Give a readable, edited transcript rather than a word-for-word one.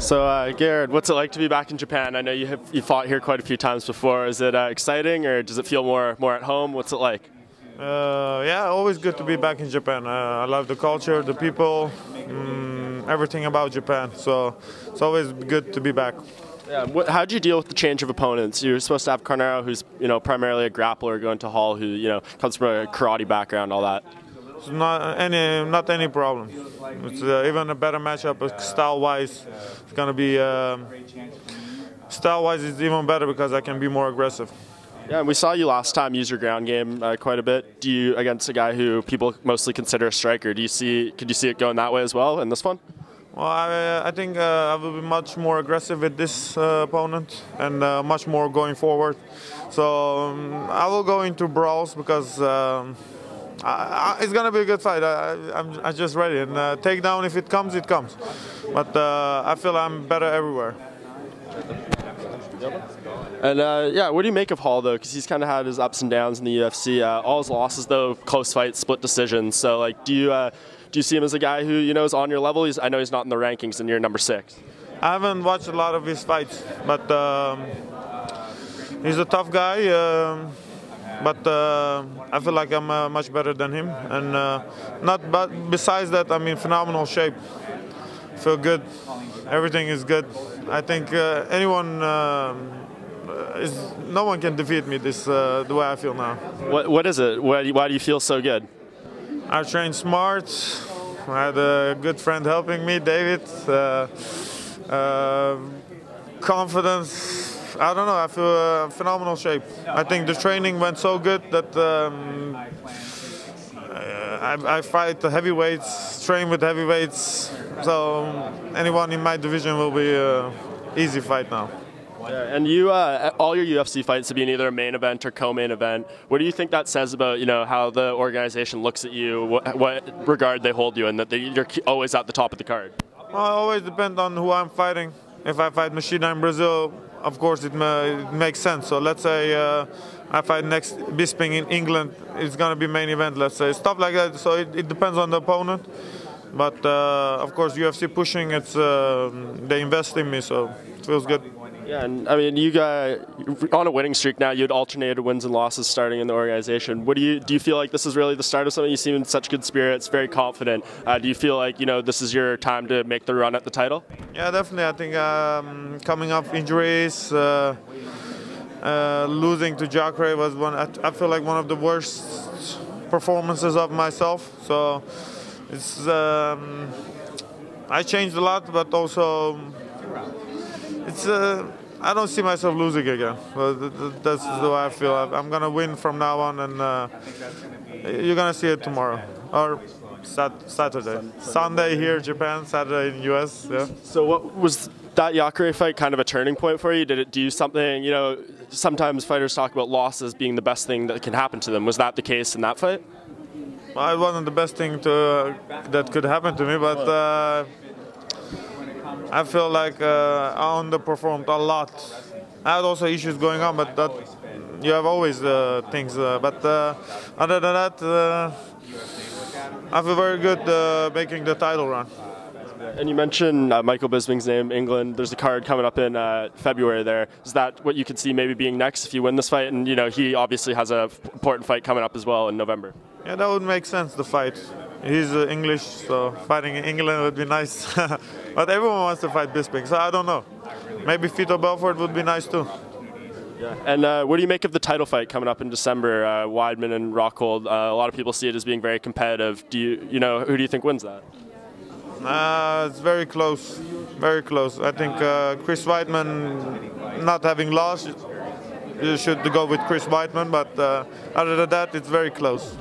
So, Gegard, what's it like to be back in Japan? I know you fought here quite a few times before. Is it exciting, or does it feel more at home? What's it like? Yeah, always good to be back in Japan. I love the culture, the people, everything about Japan. So it's always good to be back. Yeah. How did you deal with the change of opponents? You're supposed to have Carnero, who's primarily a grappler, going to Hall, who comes from a karate background, all that. It's not any problem. It's even a better matchup style-wise. It's gonna be style-wise. It's even better because I can be more aggressive. Yeah, and we saw you last time use your ground game quite a bit. Do you, against a guy who people mostly consider a striker, could you see it going that way as well in this one? Well, I think I will be much more aggressive with this opponent and much more going forward. So I will go into brawls because it's gonna be a good fight. I'm just ready, and takedown, if it comes, it comes. But I feel I'm better everywhere. And yeah, what do you make of Hall though? Because he's kind of had his ups and downs in the UFC. All his losses though, close fights, split decisions. So like, do you see him as a guy who is on your level? I know he's not in the rankings, and you're number 6. I haven't watched a lot of his fights, but he's a tough guy. But I feel like I'm much better than him, and But besides that, I'm in phenomenal shape. Feel good. Everything is good. I think no one can defeat me the way I feel now. What is it? Why do you feel so good? I trained smart. I had a good friend helping me, David. Confidence. I don't know. I feel phenomenal shape. I think the training went so good that I fight the heavyweights, train with heavyweights. So anyone in my division will be an easy fight now. Yeah, and all your UFC fights have been either a main event or co-main event. What do you think that says about how the organization looks at you, what regard they hold you, and that you're always at the top of the card? Well, it always depends on who I'm fighting. If I fight Machida in Brazil, of course it makes sense. So let's say I fight next Bisping in England, it's going to be main event, let's say. Stuff like that. So it depends on the opponent. But of course UFC pushing, they invest in me, so it feels good. Yeah, and I mean, you got on a winning streak now. You'd alternated wins and losses starting in the organization. Do you feel like this is really the start of something? You seem in such good spirits, very confident. Do you feel like this is your time to make the run at the title? Yeah, definitely. I think coming off injuries, losing to Jacare was I feel like one of the worst performances of myself. So it's I changed a lot, but also it's I don't see myself losing again. But that's the way I feel. I'm gonna win from now on, and you're gonna see it tomorrow or Saturday, Sunday here, Japan, Saturday in US. Yeah. So what was that Jacare fight kind of a turning point for you? Did it do something? Sometimes fighters talk about losses being the best thing that can happen to them. Was that the case in that fight? Well, it wasn't the best thing that could happen to me, but I feel like I underperformed a lot. I had also issues going on, but you have always things. But other than that, I feel very good making the title run. And you mentioned Michael Bisping's name, England. There's a card coming up in February there. Is that what you could see maybe being next if you win this fight? And he obviously has an important fight coming up as well in November. Yeah, that would make sense, the fight. He's English, so fighting in England would be nice. But everyone wants to fight Bisping, so I don't know. Maybe Fito Belfort would be nice too. Yeah. And what do you make of the title fight coming up in December, Weidman and Rockhold? A lot of people see it as being very competitive. Who do you think wins that? It's very close, very close. I think Chris Weidman, not having lost, you should go with Chris Weidman, but other than that, it's very close.